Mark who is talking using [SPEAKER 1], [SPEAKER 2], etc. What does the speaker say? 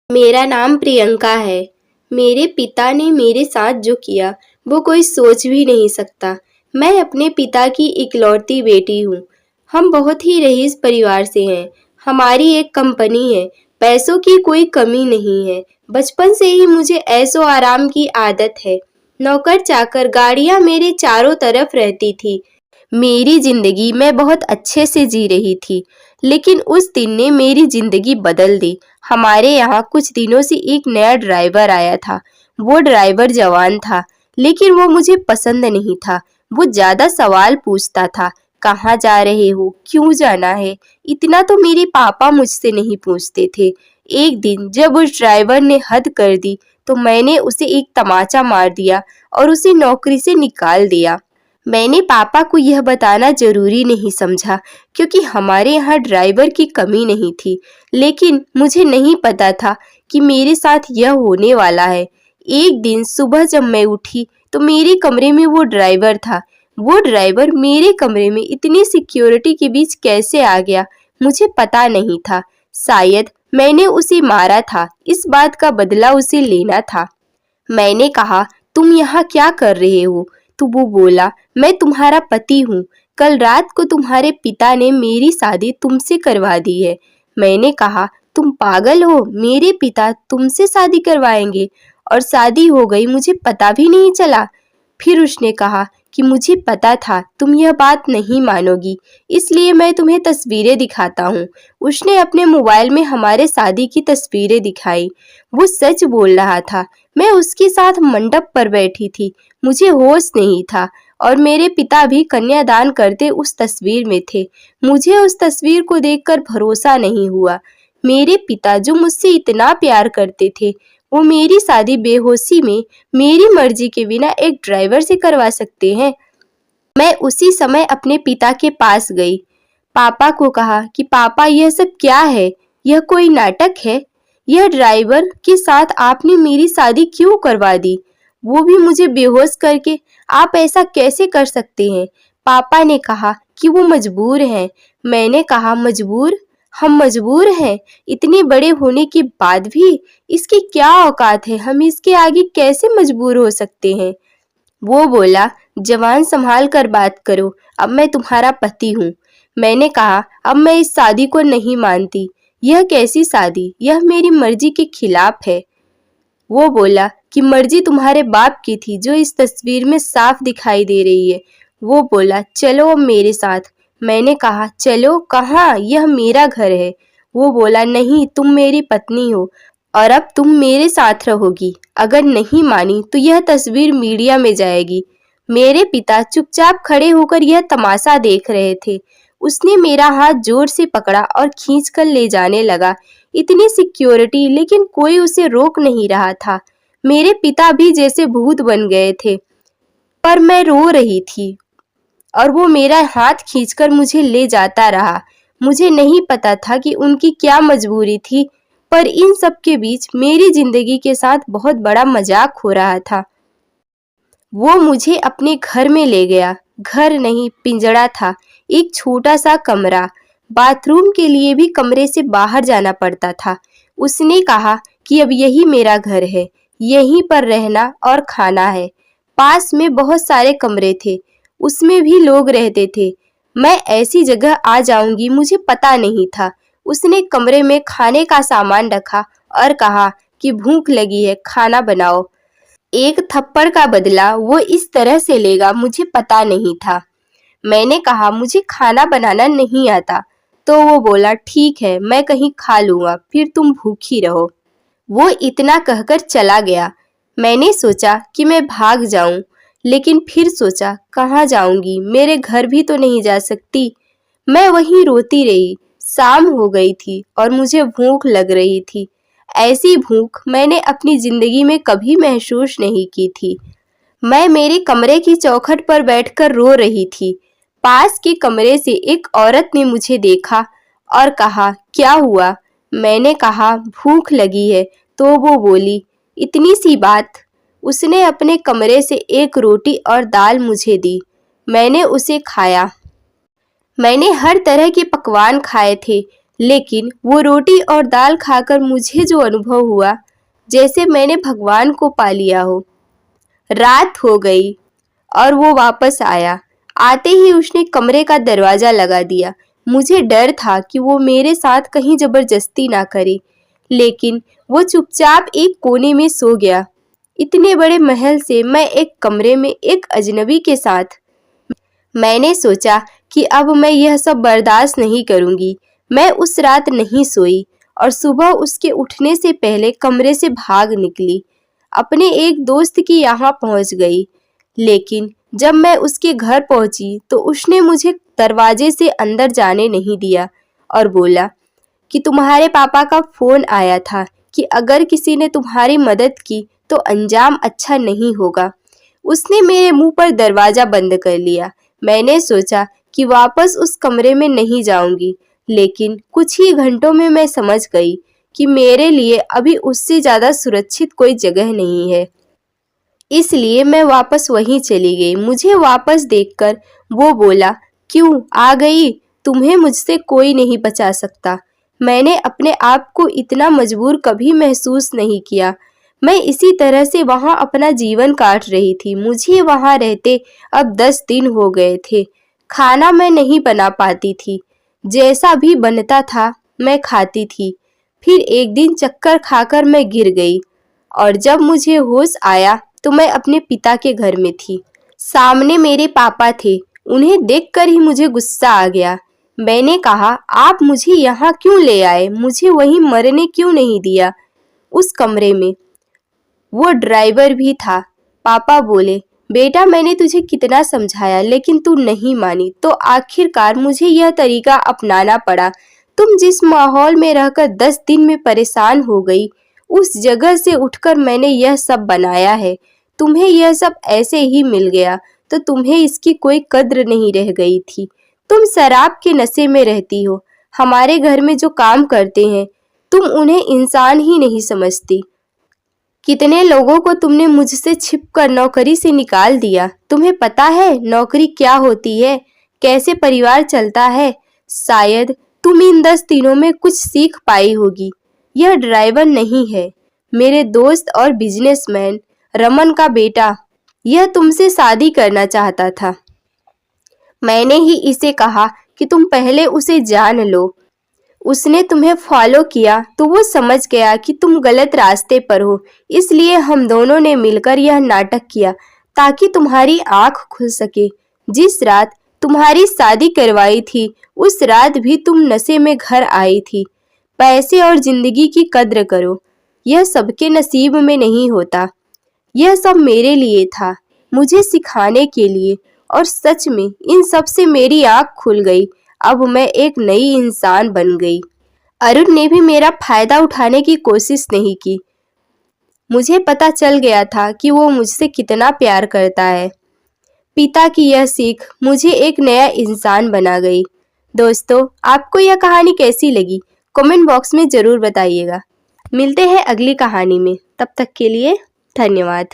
[SPEAKER 1] मेरा नाम प्रियंका है। मेरे पिता ने मेरे साथ जो किया वो कोई सोच भी नहीं सकता। मैं अपने पिता की इकलौती बेटी हूँ। हम बहुत ही रईस परिवार से हैं। हमारी एक कंपनी है। पैसों की कोई कमी नहीं है। बचपन से ही मुझे ऐशो आराम की आदत है। नौकर चाकर गाड़ियाँ मेरे चारों तरफ रहती थी। मेरी जिंदगी मैं बहुत अच्छे से जी रही थी, लेकिन उस दिन ने मेरी जिंदगी बदल दी। हमारे यहाँ कुछ दिनों से एक नया ड्राइवर आया था। वो ड्राइवर जवान था, लेकिन वो मुझे पसंद नहीं था। वो ज्यादा सवाल पूछता था। कहाँ जा रहे हो, क्यों जाना है, इतना तो मेरे पापा मुझसे नहीं पूछते थे। एक दिन जब उस ड्राइवर ने हद कर दी तो मैंने उसे एक तमाचा मार दिया और उसे नौकरी से निकाल दिया। मैंने पापा को यह बताना जरूरी नहीं समझा, क्योंकि हमारे यहाँ ड्राइवर की कमी नहीं थी। लेकिन मुझे नहीं पता था कि मेरे साथ यह होने वाला है। एक दिन सुबह जब मैं उठी तो मेरे कमरे में वो ड्राइवर था। वो ड्राइवर मेरे कमरे में इतनी सिक्योरिटी के बीच कैसे आ गया, मुझे पता नहीं था। शायद मैंने उसे मारा था, इस बात का बदला उसे लेना था। मैंने कहा, तुम यहाँ क्या कर रहे हो? तो वो बोला, मैं तुम्हारा पति हूँ। कल रात को तुम्हारे पिता ने मेरी शादी तुमसे करवा दी है। मैंने कहा, तुम पागल हो? मेरे पिता तुमसे शादी करवाएंगे? और शादी हो गई, मुझे पता भी नहीं चला। फिर उसने कहा कि मुझे पता था तुम यह बात नहीं मानोगी, इसलिए मैं तुम्हें तस्वीरें दिखाता हूँ। उसने अपने मोबाइल में हमारे शादी की तस्वीरें दिखाई। वो सच बोल रहा था। मैं उसके साथ मंडप पर बैठी थी। मुझे होश नहीं था और मेरे पिता भी कन्यादान करते उस तस्वीर में थे। मुझे उस तस्वीर को देखकर भरोसा नहीं हुआ। मेरे पिता जो मुझसे इतना प्यार करते थे, वो मेरी शादी बेहोशी में मेरी मर्जी के बिना एक ड्राइवर से करवा सकते हैं। मैं उसी समय अपने पिता के पास गई। पापा को कहा कि पापा, यह सब क्या है? यह कोई नाटक है? यह ड्राइवर के साथ आपने मेरी शादी क्यों करवा दी, वो भी मुझे बेहोश करके? आप ऐसा कैसे कर सकते हैं? पापा ने कहा कि वो मजबूर हैं। मैंने कहा, मजबूर? हम मजबूर हैं? इतने बड़े होने के बाद भी? इसकी क्या औकात है? हम इसके आगे कैसे मजबूर हो सकते हैं? वो बोला, जवान संभाल कर बात करो, अब मैं तुम्हारा पति हूँ। मैंने कहा, अब मैं इस शादी को नहीं मानती। यह कैसी शादी? यह मेरी मर्जी के खिलाफ है। वो बोला कि मर्जी तुम्हारे बाप की थी, जो इस तस्वीर में साफ दिखाई दे रही है। वो बोला, चलो अब मेरे साथ। मैंने कहा, चलो कहाँ? यह मेरा घर है। वो बोला, नहीं, तुम मेरी पत्नी हो और अब तुम मेरे साथ रहोगी। अगर नहीं मानी तो यह तस्वीर मीडिया में जाएगी। मेरे पिता चुपचाप खड़े होकर यह तमाशा देख रहे थे। उसने मेरा हाथ जोर से पकड़ा और खींचकर ले जाने लगा। इतनी सिक्योरिटी, लेकिन कोई उसे रोक नहीं रहा था। मेरे पिता भी जैसे भूत बन गए थे। पर मैं रो रही थी और वो मेरा हाथ खींचकर मुझे ले जाता रहा। मुझे नहीं पता था कि उनकी क्या मजबूरी थी, पर इन सब के बीच मेरी जिंदगी के साथ बहुत बड़ा मजाक हो रहा था। वो मुझे अपने घर में ले गया। घर नहीं, पिंजड़ा था। एक छोटा सा कमरा। बाथरूम के लिए भी कमरे से बाहर जाना पड़ता था। उसने कहा कि अब यही मेरा घर है, यहीं पर रहना और खाना है। पास में बहुत सारे कमरे थे, उसमें भी लोग रहते थे। मैं ऐसी जगह आ जाऊंगी मुझे पता नहीं था। उसने कमरे में खाने का सामान रखा और कहा कि भूख लगी है, खाना बनाओ। एक थप्पड़ का बदला वो इस तरह से लेगा, मुझे पता नहीं था। मैंने कहा, मुझे खाना बनाना नहीं आता। तो वो बोला, ठीक है, मैं कहीं खा लूंगा, फिर तुम भूखी रहो। वो इतना कहकर चला गया। मैंने सोचा कि मैं भाग जाऊं, लेकिन फिर सोचा, कहाँ जाऊंगी? मेरे घर भी तो नहीं जा सकती। मैं वहीं रोती रही। शाम हो गई थी और मुझे भूख लग रही थी। ऐसी भूख मैंने अपनी जिंदगी में कभी महसूस नहीं की थी। मैं मेरे कमरे की चौखट पर बैठकर रो रही थी। पास के कमरे से एक औरत ने मुझे देखा और कहा, क्या हुआ? मैंने कहा, भूख लगी है। तो वो बोली, इतनी सी बात। उसने अपने कमरे से एक रोटी और दाल मुझे दी। मैंने उसे खाया। मैंने हर तरह के पकवान खाए थे, लेकिन वो रोटी और दाल खाकर मुझे जो अनुभव हुआ, जैसे मैंने भगवान को पा लिया हो। रात हो गई और वो वापस आया। आते ही उसने कमरे का दरवाजा लगा दिया। मुझे डर था कि वो मेरे साथ कहीं जबरदस्ती ना करे, लेकिन वो चुपचाप एक कोने में सो गया। इतने बड़े महल से मैं एक कमरे में एक अजनबी के साथ। मैंने सोचा कि अब मैं यह सब बर्दाश्त नहीं करूंगी। मैं उस रात नहीं सोई और सुबह उसके उठने से पहले कमरे से भाग निकली। अपने एक दोस्त की यहाँ पहुंच गई, लेकिन जब मैं उसके घर पहुंची तो उसने मुझे दरवाजे से अंदर जाने नहीं दिया और बोला कि तुम्हारे पापा का फोन आया था कि अगर किसी ने तुम्हारी मदद की तो अंजाम अच्छा नहीं होगा। उसने मेरे मुंह पर दरवाजा बंद कर लिया। मैंने सोचा कि वापस उस कमरे में नहीं जाऊंगी, लेकिन कुछ ही घंटों में मैं समझ गई कि मेरे लिए अभी उससे ज्यादा सुरक्षित कोई जगह नहीं है। इसलिए मैं वापस वहीं चली गई। मुझे वापस देखकर वो बोला, क्यों आ गई? तुम्हें मुझसे कोई नहीं बचा सकता। मैंने अपने आप को इतना मजबूर कभी महसूस नहीं किया। मैं इसी तरह से वहां अपना जीवन काट रही थी। मुझे वहां रहते अब 10 दिन हो गए थे। खाना मैं नहीं बना पाती थी। जैसा भी बनता था मैं खाती थी। फिर एक दिन चक्कर खाकर मैं गिर गई और जब मुझे होश आया तो मैं अपने पिता के घर में थी। सामने मेरे पापा थे। उन्हें देखकर ही मुझे गुस्सा आ गया। मैंने कहा, आप मुझे यहाँ क्यों ले आए? मुझे वहीं मरने क्यों नहीं दिया, उस कमरे में? वो ड्राइवर भी था। पापा बोले, बेटा मैंने तुझे कितना समझाया लेकिन तू नहीं मानी, तो आखिरकार मुझे यह तरीका अपनाना पड़ा। तुम जिस माहौल में रहकर 10 दिन में परेशान हो गई, उस जगह से उठकर मैंने यह सब बनाया है। तुम्हें यह सब ऐसे ही मिल गया तो तुम्हें इसकी कोई कद्र नहीं रह गई थी। तुम शराब के नशे में रहती हो। हमारे घर में जो काम करते हैं तुम उन्हें इंसान ही नहीं समझती। कितने लोगों को तुमने मुझसे छिपकर नौकरी से निकाल दिया। तुम्हें पता है नौकरी क्या होती है, कैसे परिवार चलता है? शायद तुम इन 10 दिनों में कुछ सीख पाई होगी। यह ड्राइवर नहीं है, मेरे दोस्त और बिजनेसमैन रमन का बेटा। यह तुमसे शादी करना चाहता था। मैंने ही इसे कहा कि तुम पहले उसे जान लो। उसने तुम्हें फॉलो किया तो वो समझ गया कि तुम गलत रास्ते पर हो। इसलिए हम दोनों ने मिलकर यह नाटक किया ताकि तुम्हारी आंख खुल सके। जिस रात तुम्हारी शादी करवाई थी उस रात भी तुम नशे में घर आई थी। पैसे और जिंदगी की कद्र करो, यह सबके नसीब में नहीं होता। यह सब मेरे लिए था, मुझे सिखाने के लिए, और सच में इन सब से मेरी आंख खुल गई। अब मैं एक नई इंसान बन गई। अरुण ने भी मेरा फायदा उठाने की कोशिश नहीं की। मुझे पता चल गया था कि वो मुझसे कितना प्यार करता है। पिता की यह सीख मुझे एक नया इंसान बना गई। दोस्तों, आपको यह कहानी कैसी लगी? कमेंट बॉक्स में जरूर बताइएगा। मिलते हैं अगली कहानी में। तब तक के लिए धन्यवाद।